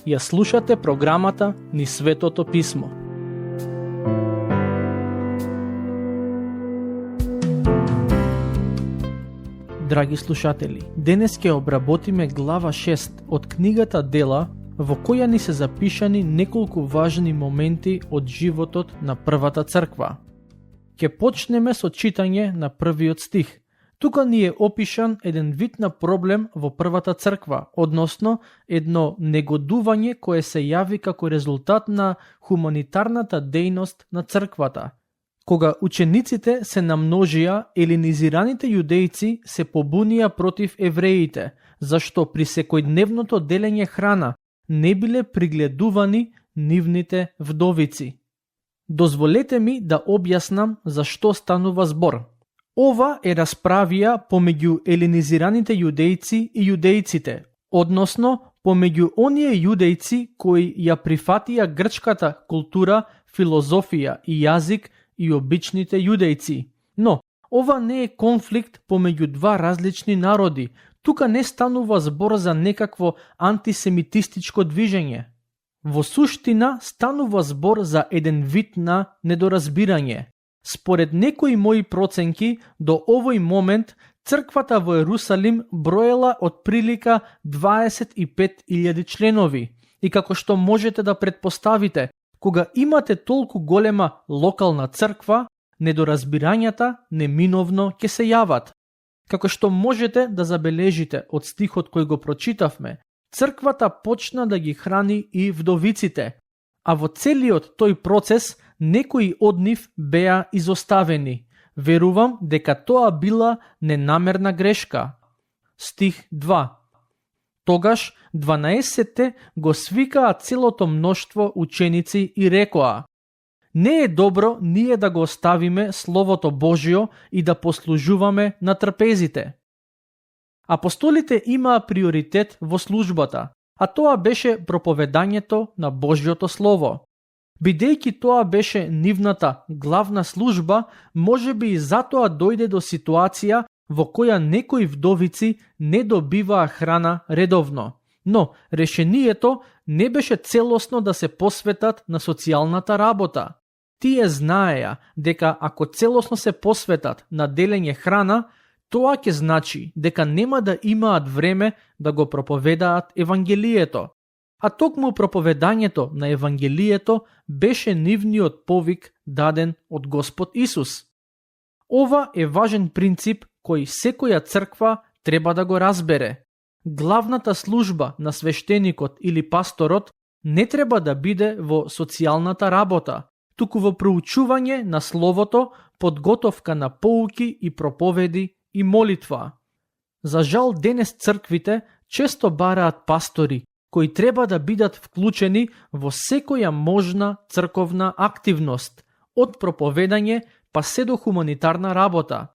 Ја слушате програмата Низ Светото Писмо. Драги слушатели, денес ќе обработиме глава 6 од книгата Дела, во која ни се запишани неколку важни моменти од животот на првата црква. Ќе почнеме со читање на првиот стих. Тука ни е опишан еден вид на проблем во првата црква, односно едно негодување кое се јави како резултат на хуманитарната дејност на црквата. Кога учениците се намножија, елинизираните јудејци се побунија против евреите, зашто при секојдневното делење храна не биле пригледувани нивните вдовици. Дозволете ми да објаснам за што станува збор. Ова е расправија помеѓу елинизираните јудејци и јудејците, односно помеѓу оние јудејци кои ја прифатија грчката култура, филозофија и јазик и обичните јудејци. Но, ова не е конфликт помеѓу два различни народи. Тука не станува збор за некакво антисемитистичко движење. Во суштина станува збор за еден вид на недоразбирање. Според некои мои проценки, до овој момент црквата во Ерусалим броела од прилика 25.000 членови. И како што можете да претпоставите, кога имате толку голема локална црква, недоразбирањата неминовно ќе се јават. Како што можете да забележите од стихот кој го прочитавме, црквата почна да ги храни и вдовиците, а во целиот тој процес некои од нив беа изоставени. Верувам дека тоа била ненамерна грешка. Стих 2. Тогаш 12 го свикаа целото мноштво ученици и рекоа: не е добро ние да го оставиме Словото Божјо и да послужуваме на трпезите. Апостолите имаа приоритет во службата, а тоа беше проповедањето на Божјото Слово. Бидејќи тоа беше нивната главна служба, можеби и затоа дојде до ситуација во која некои вдовици не добиваа храна редовно. Но решението не беше целосно да се посветат на социјалната работа. Тие знаеја дека ако целосно се посветат на делење храна, тоа ќе значи дека нема да имаат време да го проповедаат Евангелието. А токму проповедањето на Евангелието беше нивниот повик даден од Господ Исус. Ова е важен принцип кој секоја црква треба да го разбере. Главната служба на свештеникот или пасторот не треба да биде во социјалната работа, туку во проучување на Словото, подготовка на поуки и проповеди и молитва. За жал денес црквите често бараат пастори кои треба да бидат вклучени во секоја можна црковна активност, од проповедање па се до хуманитарна работа.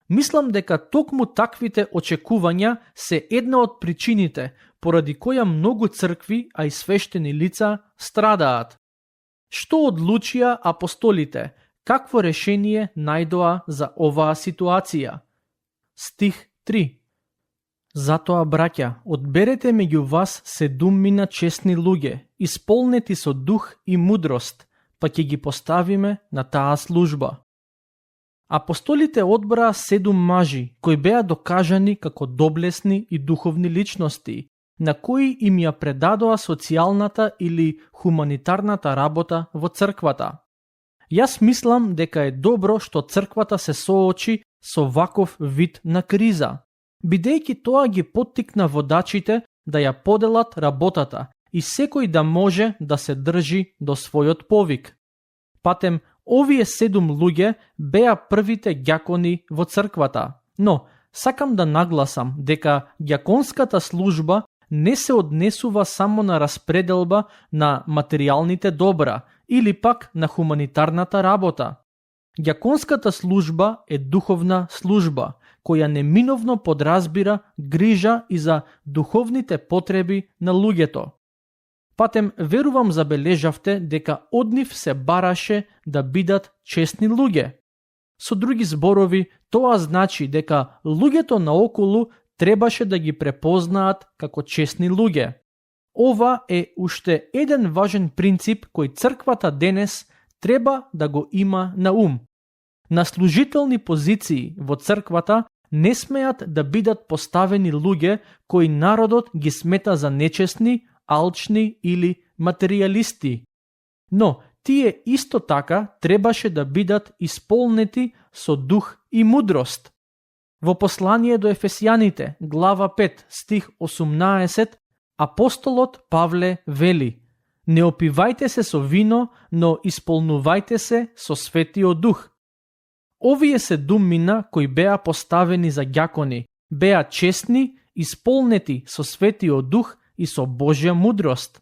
Мислам дека токму таквите очекувања се една од причините поради која многу цркви, а и свештени лица страдаат. Што одлучија апостолите? Какво решение најдоа за оваа ситуација? Стих 3. Затоа, браќа, одберете меѓу вас 7 честни луѓе, исполнети со дух и мудрост, па ќе ги поставиме на таа служба. Апостолите одбраа 7 мажи, кои беа докажани како доблесни и духовни личности, на кои им ја предадоа социјалната или хуманитарната работа во црквата. Јас мислам дека е добро што црквата се соочи со ваков вид на криза, бидејќи тоа ги поттикна водачите да ја поделат работата и секој да може да се држи до својот повик. Патем, овие 7 луѓе беа првите ѓакони во црквата, но сакам да нагласам дека ѓаконската служба не се однесува само на распределба на материјалните добра или пак на хуманитарната работа. Ѓаконската служба е духовна служба, која неминовно подразбира грижа и за духовните потреби на луѓето. Патем, верувам забележавте дека од нив се бараше да бидат честни луѓе. Со други зборови, тоа значи дека луѓето наоколу требаше да ги препознаат како честни луѓе. Ова е уште еден важен принцип кој црквата денес треба да го има на ум. На служителни позиции во црквата не смеат да бидат поставени луѓе кои народот ги смета за нечестни, алчни или материјалисти. Но тие исто така требаше да бидат исполнети со дух и мудрост. Во послание до Ефесијаните, глава 5, стих 18, апостолот Павле вели: Не опивајте се со вино, но исполнувајте се со Светиот Дух. Овие се думина кои беа поставени за ѓакони, беа честни, исполнети со Светиот Дух и со Божја мудрост.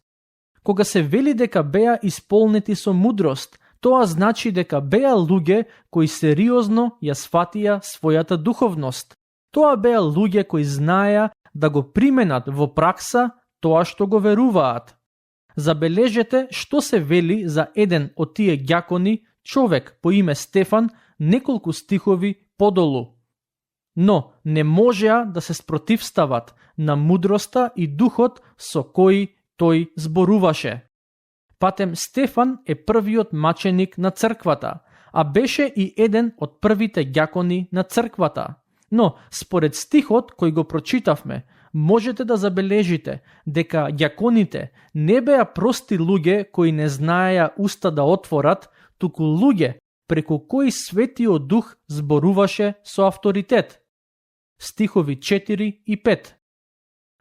Кога се вели дека беа исполнети со мудрост, тоа значи дека беа луѓе кои сериозно ја сватија својата духовност. Тоа беа луѓе кои знаеа да го применат во пракса тоа што го веруваат. Забележете што се вели за еден од тие ѓакони, човек по име Стефан, неколку стихови подолу. Но не можеа да се спротивстават на мудроста и духот со кој тој зборуваше. Патем Стефан е првиот маченик на црквата, а беше и еден од првите ѓакони на црквата. Но, според стихот кој го прочитавме, можете да забележите дека ѓаконите не беа прости луѓе кои не знаеа уста да отворат, туку луѓе преку кои Светиот Дух зборуваше со авторитет. Стихови 4 и 5.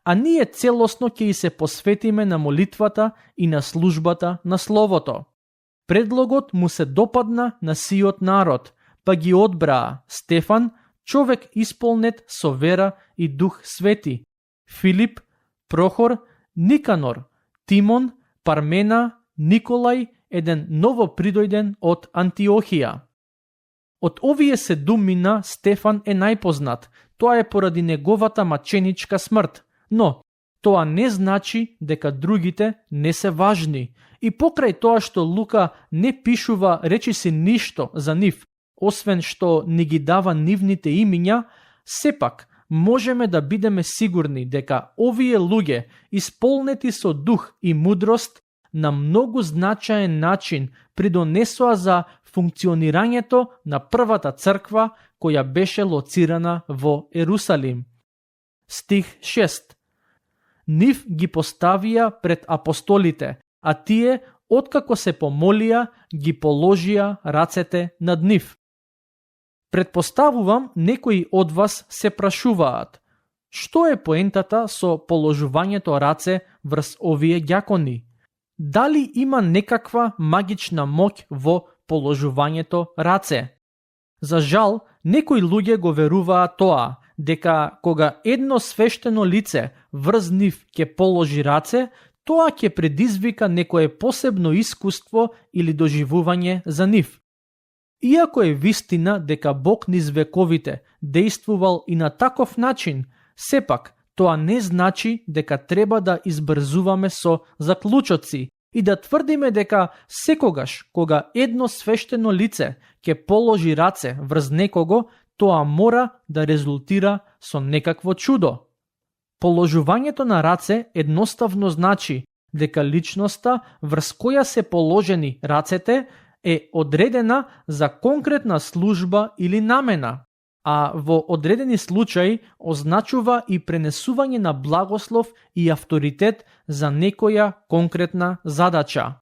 А ние целосно ќе и се посветиме на молитвата и на службата на Словото. Предлогот му се допадна на сиот народ, па ги одбраа Стефан, човек исполнет со вера и Дух Свети, Филип, Прохор, Никанор, Тимон, Пармена, Николај, еден новопридојден од Антиохија. Од овие се думина Стефан е најпознат, тоа е поради неговата маченичка смрт, но тоа не значи дека другите не се важни. И покрај тоа што Лука не пишува речиси ништо за нив, освен што не ги дава нивните имиња, сепак можеме да бидеме сигурни дека овие луѓе, исполнети со дух и мудрост, на многу значаен начин придонесоа за функционирањето на првата црква која беше лоцирана во Ерусалим. Стих 6. Нив ги поставија пред апостолите, а тие, откако се помолија, ги положија рацете над нив. Предпоставувам некои од вас се прашуваат: што е поентата со положувањето раце врз овие ѓакони? Дали има некаква магична моќ во положувањето раце? За жал, некои луѓе го веруваат тоа, дека кога едно свештено лице врз нив ќе положи раце, тоа ќе предизвика некое посебно искуство или доживување за нив. Иако е вистина дека Бог низ вековите дејствувал и на таков начин, сепак тоа не значи дека треба да избрзуваме со заклучоци и да тврдиме дека секогаш кога едно свештено лице ќе положи раце врз некого, тоа мора да резултира со некакво чудо. Положувањето на раце едноставно значи дека личноста врз која се положени рацете е одредена за конкретна служба или намена, а во одредени случаи означува и пренесување на благослов и авторитет за некоја конкретна задача.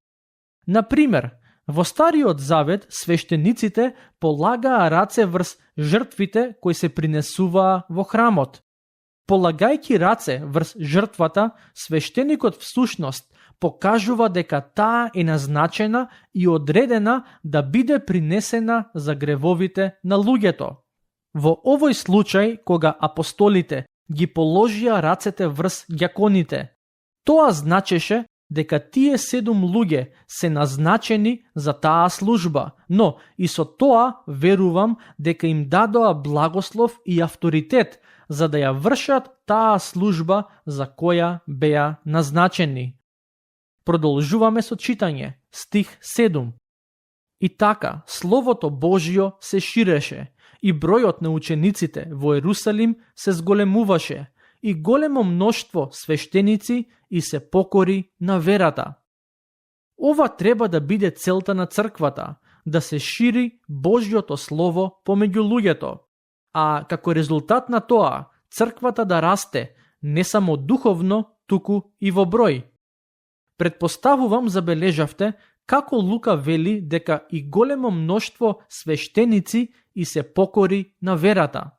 Например, во Стариот Завет свештениците полагаа раце врз жртвите кои се принесуваа во храмот. Полагајќи раце врз жртвата, свештеникот всушност покажува дека таа е назначена и одредена да биде принесена за гревовите на луѓето. Во овој случај, кога апостолите ги положија рацете врз ѓаконите, тоа значеше дека тие 7 луѓе се назначени за таа служба, но и со тоа верувам дека им дадоа благослов и авторитет за да ја вршат таа служба за која беа назначени. Продолжуваме со читање, стих 7. И така, Словото Божјо се ширеше, и бројот на учениците во Ерусалим се зголемуваше, и големо мноштво свештеници и се покори на верата. Ова треба да биде целта на црквата, да се шири Божјото Слово помеѓу луѓето, а како резултат на тоа, црквата да расте не само духовно, туку и во број. Предпоставувам забележавте како Лука вели дека и големо мноштво свештеници и се покори на верата.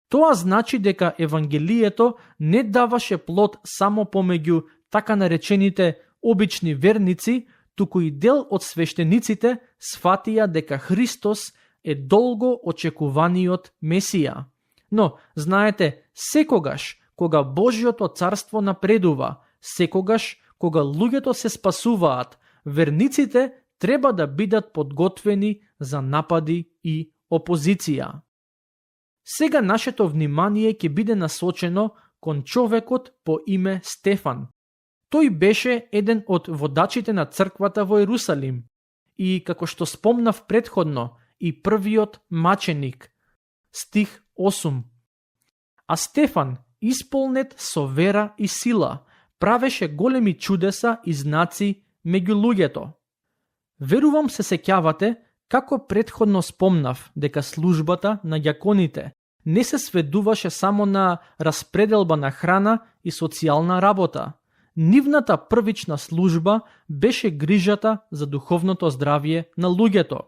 Тоа значи дека Евангелието не даваше плод само помеѓу така наречените обични верници, туку и дел од свештениците сфатија дека Христос е долго очекуваниот Месија. Но, знаете, секогаш кога Божјото царство напредува, секогаш кога луѓето се спасуваат, верниците треба да бидат подготвени за напади и опозиција. Сега нашето внимание ќе биде насочено кон човекот по име Стефан. Тој беше еден од водачите на црквата во Ерусалим и, како што спомнав претходно, и првиот маченик. Стих 8. А Стефан, исполнет со вера и сила, правеше големи чудеса и знаци меѓу луѓето. Верувам се сеќавате како претходно спомнав дека службата на ѓаконите не се сведуваше само на распределба на храна и социјална работа. Нивната првична служба беше грижата за духовното здравје на луѓето.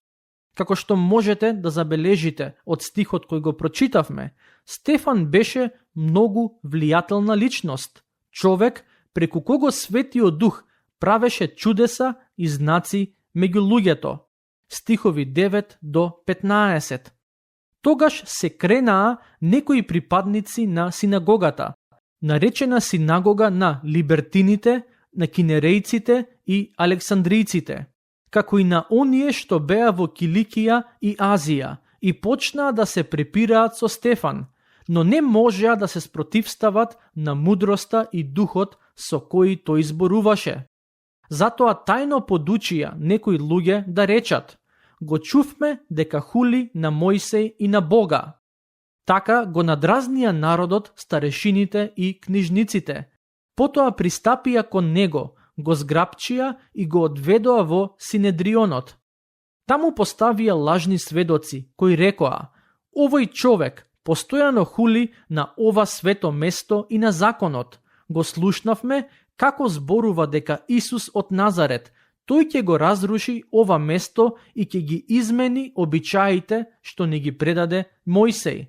Како што можете да забележите од стихот кој го прочитавме, Стефан беше многу влијателна личност, човек преку кого Светиот Дух правеше чудеса и знаци меѓу луѓето. Стихови 9 до 15. Тогаш се кренаа некои припадници на синагогата, наречена синагога на либертините, на кинерејците и александриците, како и на оние што беа во Киликија и Азија, и почнаа да се препираат со Стефан, но не можеа да се спротивстават на мудроста и духот со кои тој зборуваше. Затоа тајно подучија некои луѓе да речат: го чувме дека хули на Мојсей и на Бога. Така го надразнија народот, старешините и книжниците. Потоа пристапија кон него, го зграпчија и го одведоа во Синедрионот. Таму поставија лажни сведоци, кои рекоа: овој човек постојано хули на ова свето место и на законот. Го слушнавме како зборува дека Исус од Назарет, тој ќе го разруши ова место и ќе ги измени обичаите што ни ги предаде Мојсей.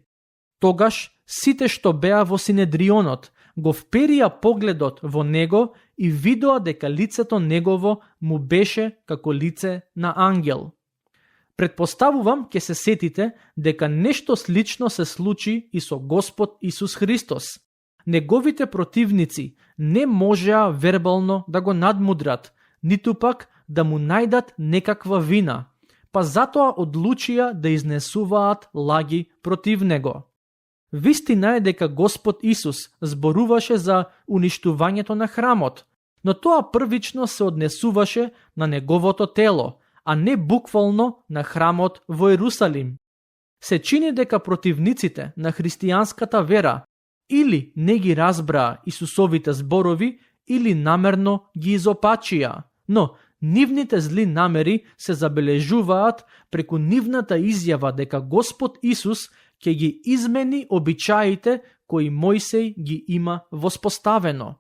Тогаш сите што беа во Синедрионот го вперија погледот во него и видоа дека лицето негово му беше како лице на ангел. Предпоставувам ќе се сетите дека нешто слично се случи и со Господ Исус Христос. Неговите противници не можеа вербално да го надмудрат, ниту пак да му најдат некаква вина, па затоа одлучија да изнесуваат лаги против него. Вистина е дека Господ Исус зборуваше за уништувањето на храмот, но тоа првично се однесуваше на неговото тело, а не буквално на храмот во Ерусалим. Се чини дека противниците на христијанската вера или не ги разбраа Исусовите зборови, или намерно ги изопачија, но нивните зли намери се забележуваат преку нивната изјава дека Господ Исус ќе ги измени обичаите кои Мојсей ги има воспоставено.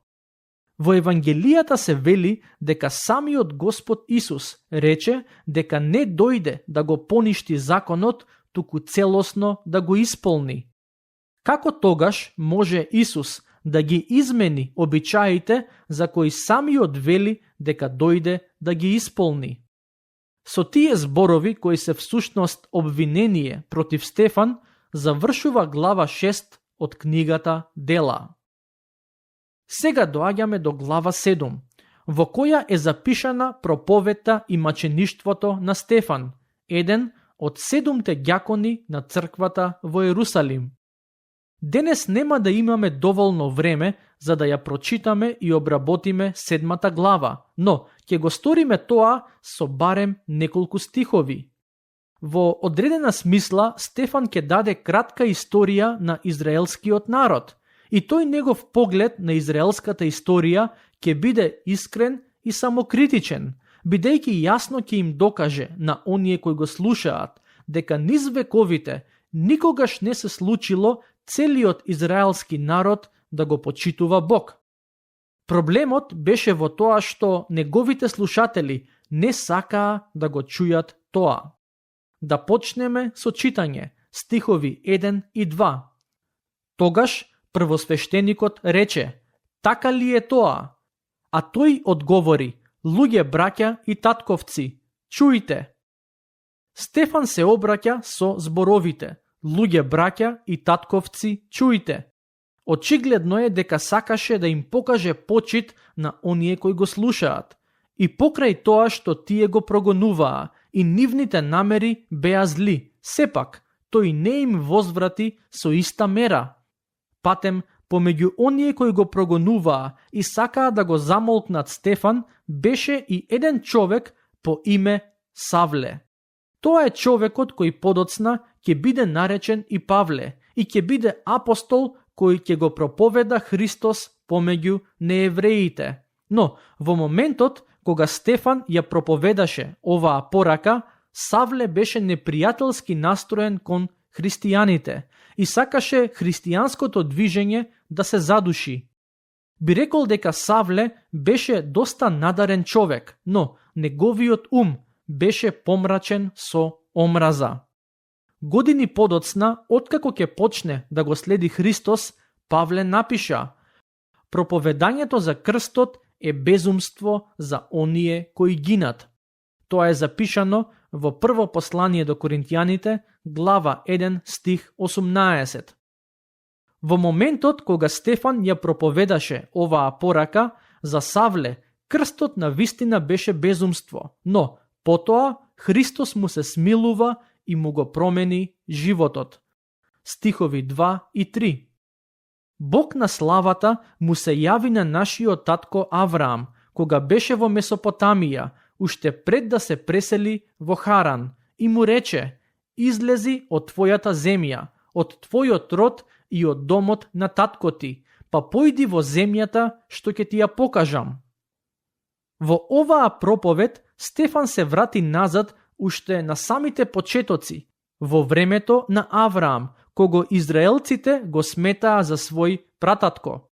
Во Евангелијата се вели дека самиот Господ Исус рече дека не дојде да го поништи законот, туку целосно да го исполни. Како тогаш може Исус да ги измени обичаите за кои самиот вели дека дојде да ги исполни? Со тие зборови кои се всушност обвинение против Стефан, завршува глава 6 од книгата Дела. Сега доаѓаме до глава 7, во која е запишана проповедта и мачеништвото на Стефан, еден од 7 ѓакони на црквата во Ерусалим. Денес нема да имаме доволно време за да ја прочитаме и обработиме 7 глава, но ќе го сториме тоа со барем неколку стихови, Во одредена смисла, Стефан ќе даде кратка историја на израелскиот народ, и тој негов поглед на израелската историја ќе биде искрен и самокритичен, бидејќи јасно ќе им докаже на оние кои го слушаат дека низ вековите никогаш не се случило целиот израелски народ да го почитува Бог. Проблемот беше во тоа што неговите слушатели не сакаа да го чујат тоа. Да почнеме со читање, стихови 1 и 2. Тогаш првосвештеникот рече: така ли е тоа? А тој одговори: луѓе, браќа и татковци, чујте. Стефан се обраќа со зборовите: луѓе, браќа и татковци, чујте. Очигледно е дека сакаше да им покаже почит на оние кои го слушаат. И покрај тоа што тие го прогонуваа и нивните намери беа зли, сепак тој не им возврати со иста мера. Патем, помеѓу оние кои го прогонуваа и сакаа да го замолкнат Стефан, беше и еден човек по име Савле. Тоа е човекот кој подоцна ќе биде наречен и Павле и ќе биде апостол кој ќе го проповеда Христос помеѓу неевреите. Но во моментот кога Стефан ја проповедаше оваа порака, Савле беше непријателски настроен кон христијаните и сакаше христијанското движење да се задуши. Би рекол дека Савле беше доста надарен човек, но неговиот ум беше помрачен со омраза. Години подоцна, откако ќе почне да го следи Христос, Павле напиша: проповедањето за крстот е безумство за оние кои гинат. Тоа е запишано во прво послание до Коринтијаните, глава 1, стих 18. Во моментот кога Стефан ја проповедаше оваа порака, за Савле крстот на вистина беше безумство, но потоа Христос му се смилува и му го промени животот. Стихови 2 и 3. Бог на славата му се јави на нашиот татко Авраам, кога беше во Месопотамија, уште пред да се пресели во Харан, и му рече: излези од твојата земја, од твојот род и од домот на татко ти, па појди во земјата што ќе ти ја покажам. Во оваа проповед Стефан се врати назад уште на самите почетоци, во времето на Авраам, кого израелците го сметаа за свој прататко.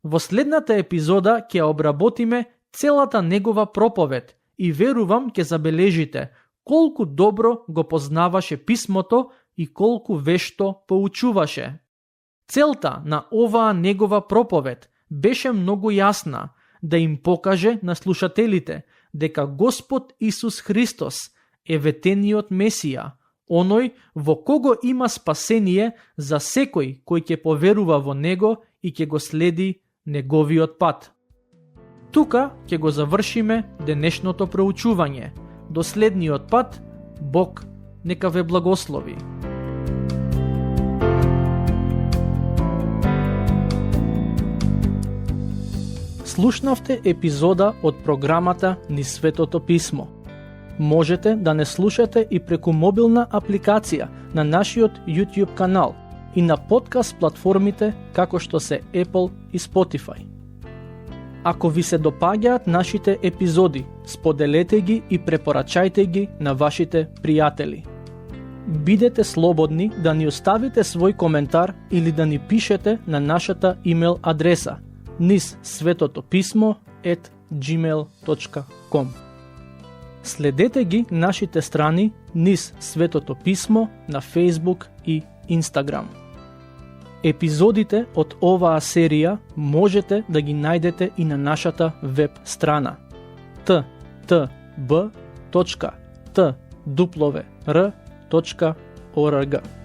Во следната епизода ќе обработиме целата негова проповед и верувам ќе забележите колку добро го познаваше писмото и колку вешто поучуваше. Целта на оваа негова проповед беше многу јасна, да им покаже на слушателите дека Господ Исус Христос е ветениот Месија, оној во кого има спасение за секој кој ќе поверува во Него и ќе го следи Неговиот пат. Тука ќе го завршиме денешното проучување. До следниот пат, Бог нека ве благослови. Слушнавте епизода од програмата Низ Светото Писмо. Можете да не слушате и преку мобилна апликација на нашиот YouTube канал и на подкаст платформите како што се Apple и Spotify. Ако ви се допаѓаат нашите епизоди, споделете ги и препорачајте ги на вашите пријатели. Бидете слободни да ни оставите свој коментар или да ни пишете на нашата имейл адреса nizsvetotopismo@gmail.com. Следете ги нашите страни Низ Светото Писмо на Facebook и Instagram. Епизодите од оваа серија можете да ги најдете и на нашата веб страна ttb.twr.org.